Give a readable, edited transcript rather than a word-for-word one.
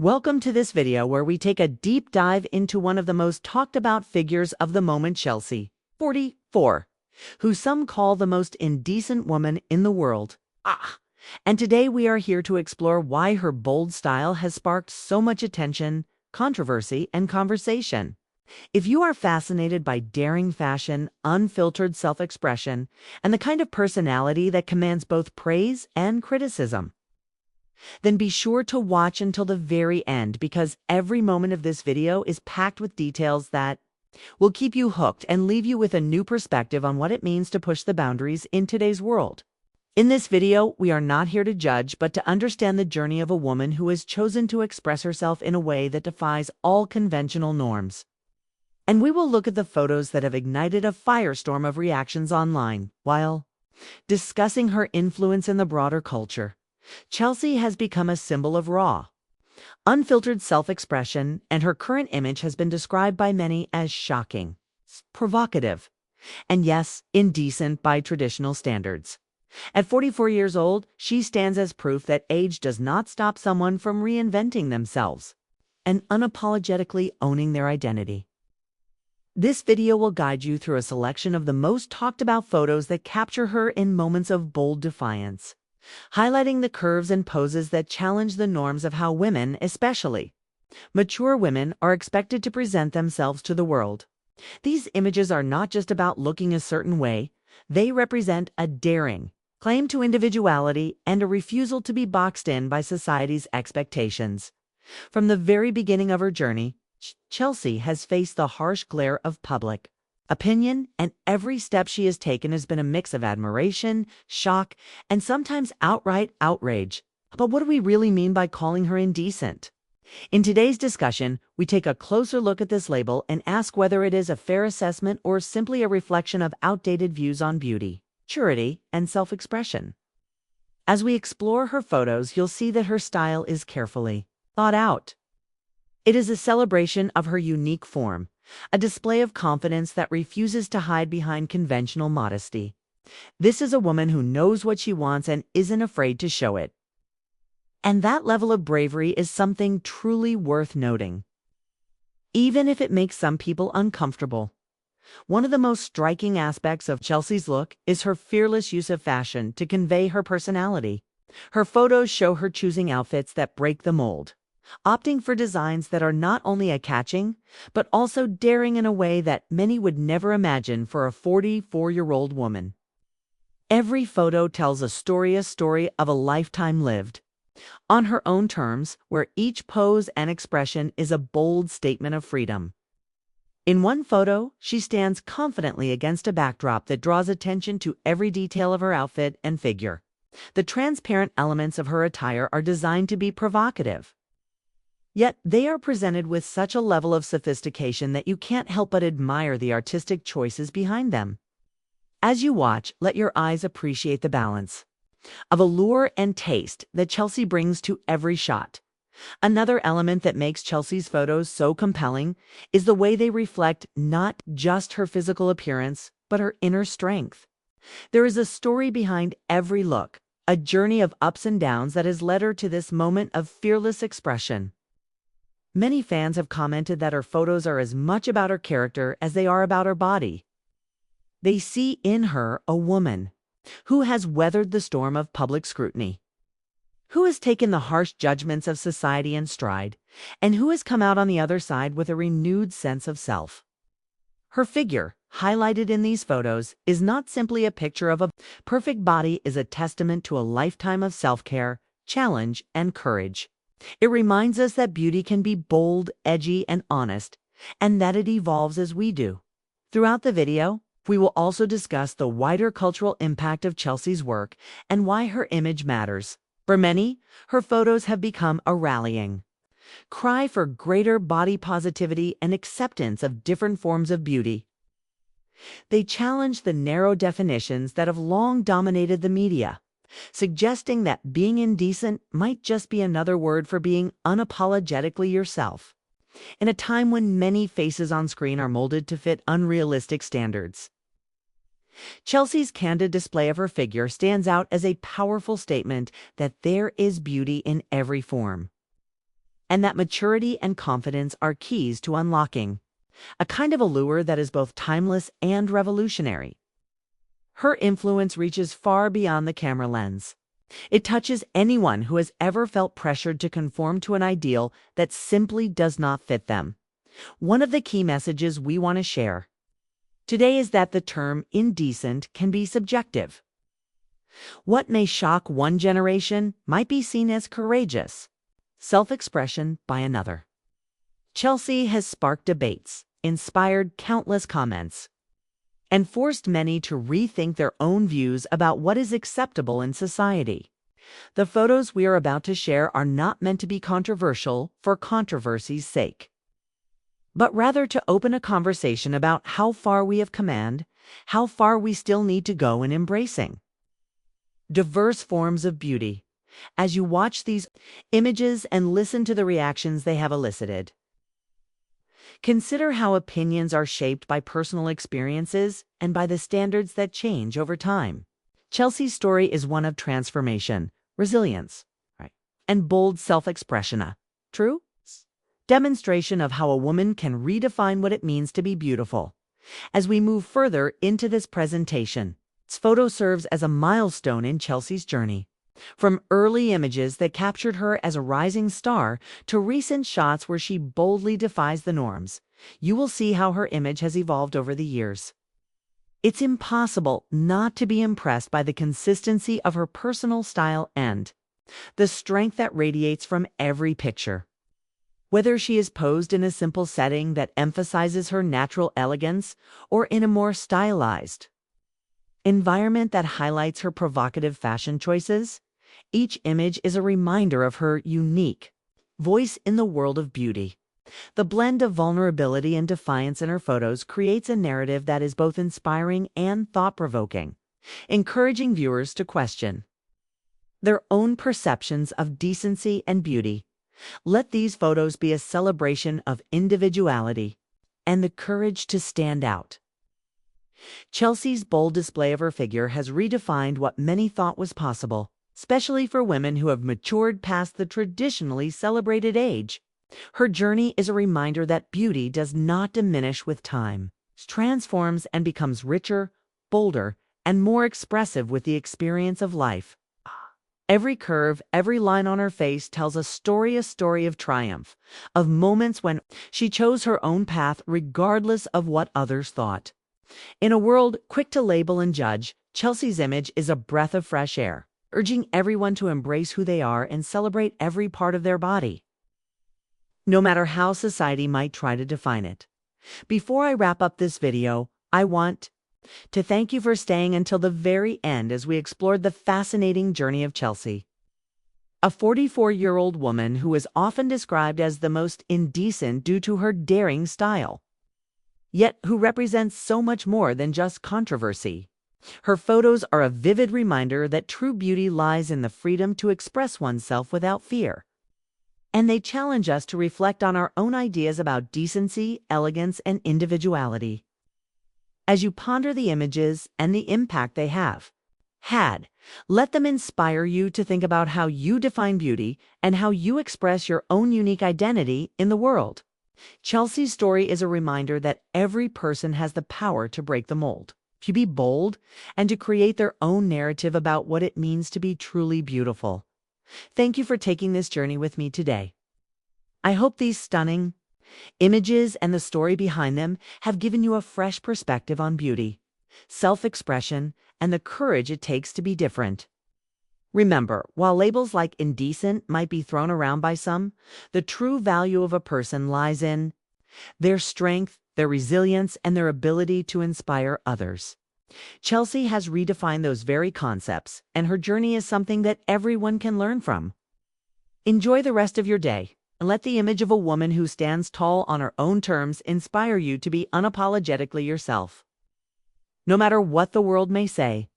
Welcome to this video where we take a deep dive into one of the most talked about figures of the moment, Chelsea, 44, who some call the most indecent woman in the world. And today we are here to explore why her bold style has sparked so much attention, controversy, and conversation. If you are fascinated by daring fashion, unfiltered self-expression, and the kind of personality that commands both praise and criticism, then be sure to watch until the very end, because every moment of this video is packed with details that will keep you hooked and leave you with a new perspective on what it means to push the boundaries in today's world. In this video, we are not here to judge, but to understand the journey of a woman who has chosen to express herself in a way that defies all conventional norms. And we will look at the photos that have ignited a firestorm of reactions online, while discussing her influence in the broader culture. Chelsea has become a symbol of raw, unfiltered self-expression, and her current image has been described by many as shocking, provocative, and yes, indecent by traditional standards. At 44 years old, she stands as proof that age does not stop someone from reinventing themselves and unapologetically owning their identity. This video will guide you through a selection of the most talked about photos that capture her in moments of bold defiance, highlighting the curves and poses that challenge the norms of how women, especially mature women, are expected to present themselves to the world. These images are not just about looking a certain way, they represent a daring claim to individuality and a refusal to be boxed in by society's expectations. From the very beginning of her journey, Chelsea has faced the harsh glare of public opinion, and every step she has taken has been a mix of admiration, shock, and sometimes outright outrage. But what do we really mean by calling her indecent? In today's discussion, we take a closer look at this label and ask whether it is a fair assessment or simply a reflection of outdated views on beauty, purity, and self-expression. As we explore her photos, you'll see that her style is carefully thought out. It is a celebration of her unique form, a display of confidence that refuses to hide behind conventional modesty. This is a woman who knows what she wants and isn't afraid to show it. And that level of bravery is something truly worth noting, even if it makes some people uncomfortable. One of the most striking aspects of Chelsea's look is her fearless use of fashion to convey her personality. Her photos show her choosing outfits that break the mold, opting for designs that are not only eye-catching, but also daring in a way that many would never imagine for a 44-year-old woman. Every photo tells a story of a lifetime lived on her own terms, where each pose and expression is a bold statement of freedom. In one photo, she stands confidently against a backdrop that draws attention to every detail of her outfit and figure. The transparent elements of her attire are designed to be provocative, yet they are presented with such a level of sophistication that you can't help but admire the artistic choices behind them. As you watch, let your eyes appreciate the balance of allure and taste that Chelsea brings to every shot. Another element that makes Chelsea's photos so compelling is the way they reflect not just her physical appearance, but her inner strength. There is a story behind every look, a journey of ups and downs that has led her to this moment of fearless expression. Many fans have commented that her photos are as much about her character as they are about her body. They see in her a woman who has weathered the storm of public scrutiny, who has taken the harsh judgments of society in stride, and who has come out on the other side with a renewed sense of self. Her figure, highlighted in these photos, is not simply a picture of a perfect body, is a testament to a lifetime of self-care, challenge, and courage. It reminds us that beauty can be bold, edgy, and honest, and that it evolves as we do. Throughout the video, we will also discuss the wider cultural impact of Chelsea's work and why her image matters. For many, her photos have become a rallying cry for greater body positivity and acceptance of different forms of beauty. They challenge the narrow definitions that have long dominated the media, suggesting that being indecent might just be another word for being unapologetically yourself, in a time when many faces on screen are molded to fit unrealistic standards. Chelsea's candid display of her figure stands out as a powerful statement that there is beauty in every form. and that maturity and confidence are keys to unlocking a kind of allure that is both timeless and revolutionary. Her influence reaches far beyond the camera lens. It touches anyone who has ever felt pressured to conform to an ideal that simply does not fit them. One of the key messages we want to share today is that the term indecent can be subjective. What may shock one generation might be seen as courageous self-expression by another. Chelsea has sparked debates, inspired countless comments, and forced many to rethink their own views about what is acceptable in society. The photos we are about to share are not meant to be controversial for controversy's sake, but rather to open a conversation about how far we have come, how far we still need to go in embracing diverse forms of beauty. As you watch these images and listen to the reactions they have elicited, consider how opinions are shaped by personal experiences and by the standards that change over time. Chelsea's story is one of transformation, resilience, and bold self-expression. A true demonstration of how a woman can redefine what it means to be beautiful. As we move further into this presentation, this photo serves as a milestone in Chelsea's journey. From early images that captured her as a rising star to recent shots where she boldly defies the norms, you will see how her image has evolved over the years. It's impossible not to be impressed by the consistency of her personal style and the strength that radiates from every picture. Whether she is posed in a simple setting that emphasizes her natural elegance or in a more stylized environment that highlights her provocative fashion choices, each image is a reminder of her unique voice in the world of beauty. The blend of vulnerability and defiance in her photos creates a narrative that is both inspiring and thought-provoking, encouraging viewers to question their own perceptions of decency and beauty. Let these photos be a celebration of individuality and the courage to stand out. Chelsea's bold display of her figure has redefined what many thought was possible, especially for women who have matured past the traditionally celebrated age. Her journey is a reminder that beauty does not diminish with time. It transforms and becomes richer, bolder, and more expressive with the experience of life. Every curve, every line on her face tells a story of triumph, of moments when she chose her own path regardless of what others thought. In a world quick to label and judge, Chelsea's image is a breath of fresh air, urging everyone to embrace who they are and celebrate every part of their body, no matter how society might try to define it. Before I wrap up this video, I want to thank you for staying until the very end as we explored the fascinating journey of Chelsea, a 44-year-old woman who is often described as the most indecent due to her daring style, yet who represents so much more than just controversy. Her photos are a vivid reminder that true beauty lies in the freedom to express oneself without fear, and they challenge us to reflect on our own ideas about decency, elegance, and individuality. As you ponder the images and the impact they have had, let them inspire you to think about how you define beauty and how you express your own unique identity in the world. Chelsea's story is a reminder that every person has the power to break the mold, to be bold, and to create their own narrative about what it means to be truly beautiful. Thank you for taking this journey with me today. I hope these stunning images and the story behind them have given you a fresh perspective on beauty, self-expression, and the courage it takes to be different. Remember, while labels like indecent might be thrown around by some, the true value of a person lies in their strength, their resilience, and their ability to inspire others. Chelsea has redefined those very concepts, and her journey is something that everyone can learn from. Enjoy the rest of your day, and let the image of a woman who stands tall on her own terms inspire you to be unapologetically yourself. No matter what the world may say,